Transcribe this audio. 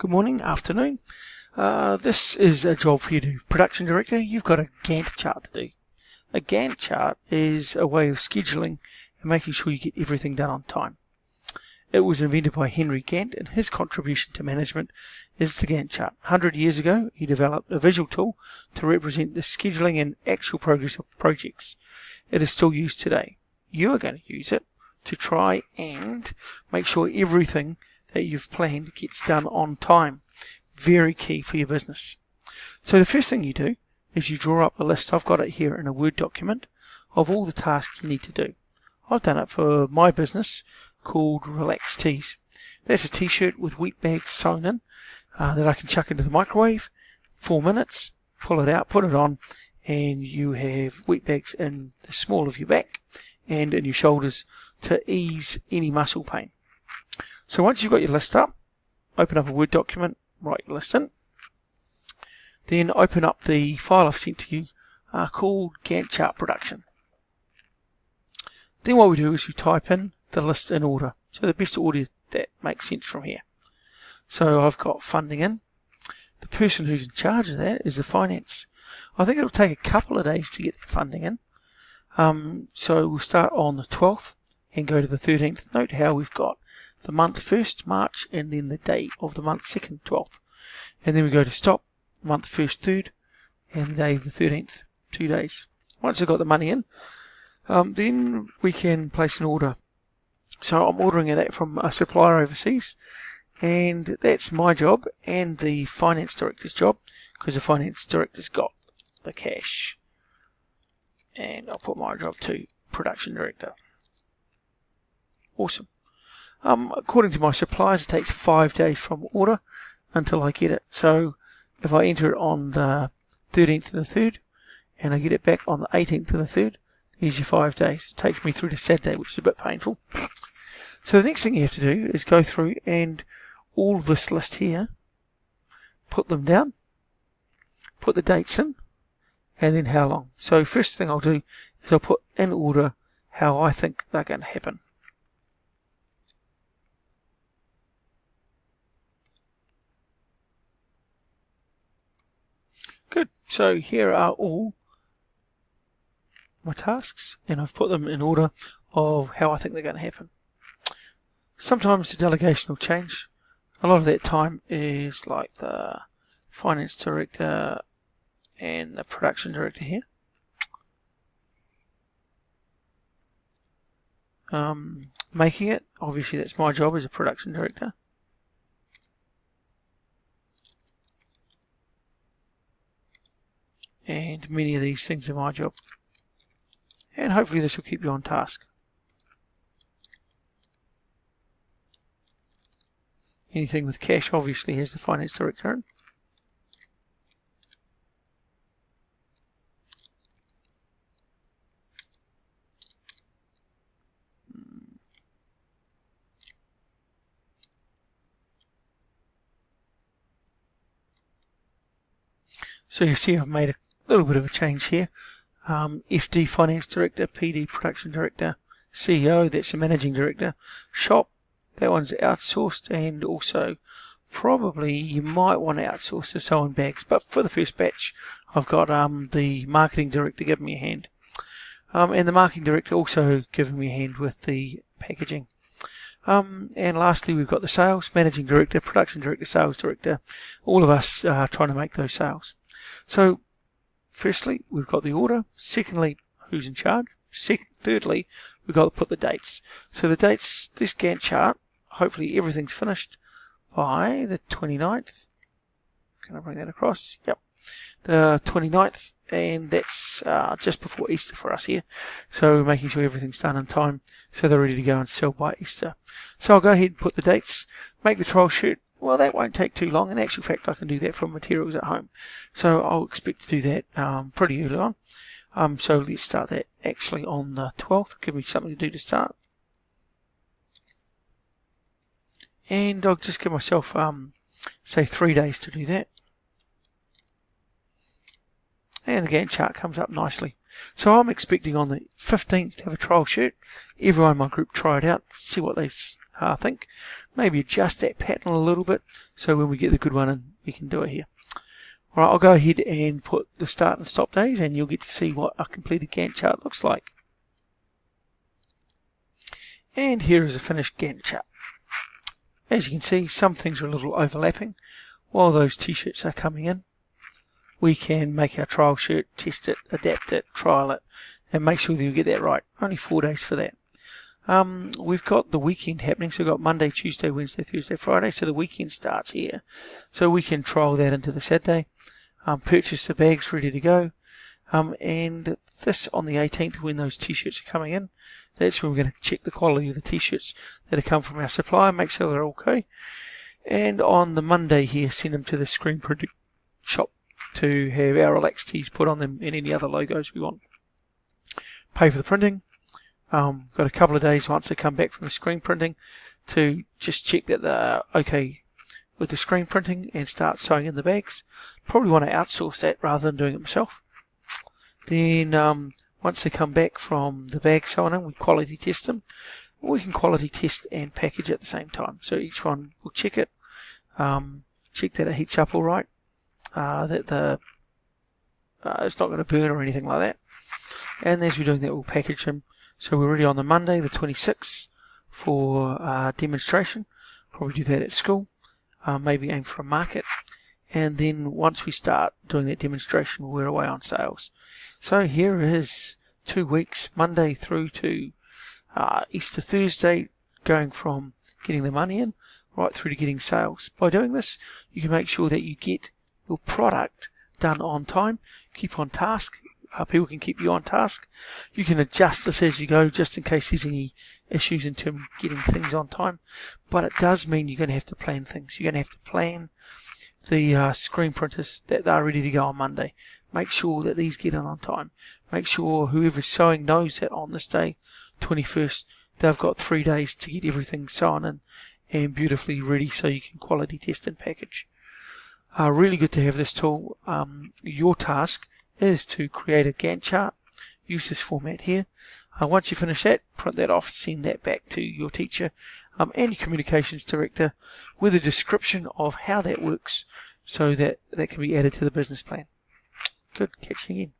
Good morning, afternoon. This is a job for you to do. Production director, you've got a Gantt chart to do. A Gantt chart is a way of scheduling and making sure you get everything done on time. It was invented by Henry Gantt, and his contribution to management is the Gantt chart. 100 years ago, he developed a visual tool to represent the scheduling and actual progress of projects. It is still used today. You are going to use it to try and make sure everything that you've planned gets done on time. Very key for your business. So the first thing you do is you draw up a list. I've got it here in a Word document of all the tasks you need to do. I've done it for my business called Relax Tees. That's a t-shirt with wheat bags sewn in that I can chuck into the microwave. 4 minutes, pull it out, put it on, and you have wheat bags in the small of your back and in your shoulders to ease any muscle pain. So once you've got your list up, open up a Word document, write your list in, then open up the file I've sent to you called Gantt Chart Production. Then what we do is we type in the list in order, so the best order that makes sense from here. So I've got funding in. The person who's in charge of that is the finance. I think it'll take a couple of days to get that funding in. So we'll start on the 12th and go to the 13th. Note how we've got the month 1st, March, and then the day of the month 2nd, 12th. And then we go to stop, month 1st, 3rd, and the day of the 13th, 2 days. Once we've got the money in, then we can place an order. So I'm ordering that from a supplier overseas, and that's my job and the finance director's job, because the finance director's got the cash. And I'll put my job to production director. Awesome. According to my suppliers, it takes 5 days from order until I get it. So if I enter it on the 13th to the 3rd, and I get it back on the 18th to the 3rd, here's your 5 days. It takes me through to Saturday, which is a bit painful. So the next thing you have to do is go through and all this list here, put them down, put the dates in, and then how long. So first thing I'll do is I'll put in order how I think they're going to happen. Good. So here are all my tasks, and I've put them in order of how I think they're going to happen. Sometimes the delegation will change. A lot of that time is like the finance director and the production director here. Making it, obviously that's my job as a production director. And many of these things are my job. And hopefully this will keep you on task. Anything with cash obviously has the finance director in. So you see I've made a little bit of a change here. FD Finance Director, PD Production Director, CEO, that's the Managing Director, Shop, that one's outsourced, and also probably you might want to outsource the sewing bags, but for the first batch I've got the Marketing Director giving me a hand, and the Marketing Director also giving me a hand with the packaging. And lastly we've got the Sales, Managing Director, Production Director, Sales Director, all of us trying to make those sales. So firstly, we've got the order. Secondly, who's in charge. Thirdly, we've got to put the dates. So the dates, this Gantt chart, hopefully everything's finished by the 29th. Can I bring that across? Yep. The 29th, and that's just before Easter for us here. So making sure everything's done in time so they're ready to go and sell by Easter. So I'll go ahead and put the dates, make the trial shirt. Well, that won't take too long. In actual fact, I can do that from materials at home. So I'll expect to do that pretty early on. So let's start that actually on the 12th. Give me something to do to start. And I'll just give myself, say 3 days to do that. and the Gantt chart comes up nicely. So I'm expecting on the 15th to have a trial shirt. Everyone in my group try it out, see what they think. Maybe adjust that pattern a little bit so when we get the good one in, we can do it here. Alright, I'll go ahead and put the start and stop days and you'll get to see what a completed Gantt chart looks like. And here is a finished Gantt chart. As you can see, some things are a little overlapping. While those t-shirts are coming in, we can make our trial shirt, test it, adapt it, trial it, and make sure that you get that right. Only 4 days for that. We've got the weekend happening, so we've got Monday, Tuesday, Wednesday, Thursday, Friday, so the weekend starts here. So we can trial that into the Saturday, purchase the bags ready to go, and this on the 18th when those t-shirts are coming in, that's when we're going to check the quality of the t-shirts that have come from our supplier, make sure they're okay. And on the Monday here, send them to the screen printing shop to have our relaxed tees put on them and any other logos we want. Pay for the printing. Got a couple of days once they come back from the screen printing to just check that they're okay with the screen printing and start sewing in the bags. Probably want to outsource that rather than doing it myself. Then once they come back from the bag sewing in, we quality test them. We can quality test and package at the same time. So each one will check it, check that it heats up all right, that it's not going to burn or anything like that. And as we're doing that, we'll package them. So we're ready on the Monday, the 26th, for demonstration. Probably do that at school, maybe aim for a market. And then once we start doing that demonstration, we're away on sales. So here is 2 weeks, Monday through to Easter Thursday, going from getting the money in right through to getting sales. By doing this, you can make sure that you get your product done on time, keep on task. People can keep you on task. You can adjust this as you go just in case there's any issues in terms of getting things on time. But it does mean you're going to have to plan things. You're going to have to plan the screen printers that are ready to go on Monday. Make sure that these get in on time. Make sure whoever's sewing knows that on this day, 21st, they've got 3 days to get everything sewn in and beautifully ready so you can quality test and package. Really good to have this tool. Your task is to create a Gantt chart. Use this format here. Once you finish that, print that off, send that back to your teacher and your communications director with a description of how that works so that that can be added to the business plan. Good, catch you again.